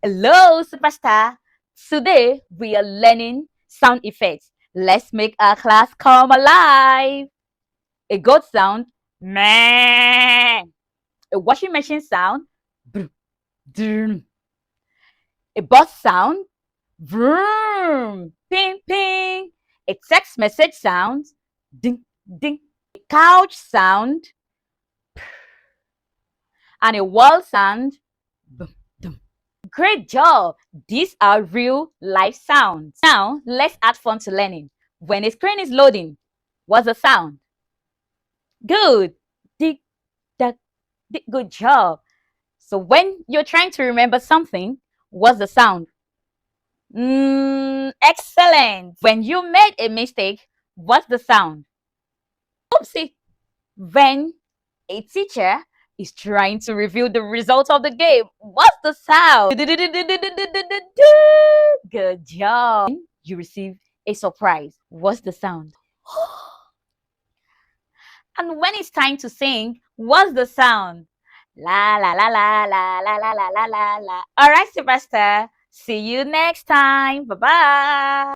Hello, superstar. Today we are learning sound effects. Let's make our class come alive. A goat sound, meh. A washing machine sound, brr, drm. A bus sound, vroom. Ping, ping. A text message sound, ding, ding. A couch sound, and a wall sound, boom, dum. Great job! These are real life sounds. Now, let's add fun to learning. When a screen is loading, what's the sound? Good! Tick, tack, tick. Good job! So when you're trying to remember something, what's the sound? Excellent! When you made a mistake, what's the sound? Oopsie! When a teacher is trying to reveal the result of the game, what's the sound? Good job. You receive a surprise. What's the sound? And when it's time to sing, what's the sound? La la la la la la la la la la la. All right, superstar. See you next time. Bye bye.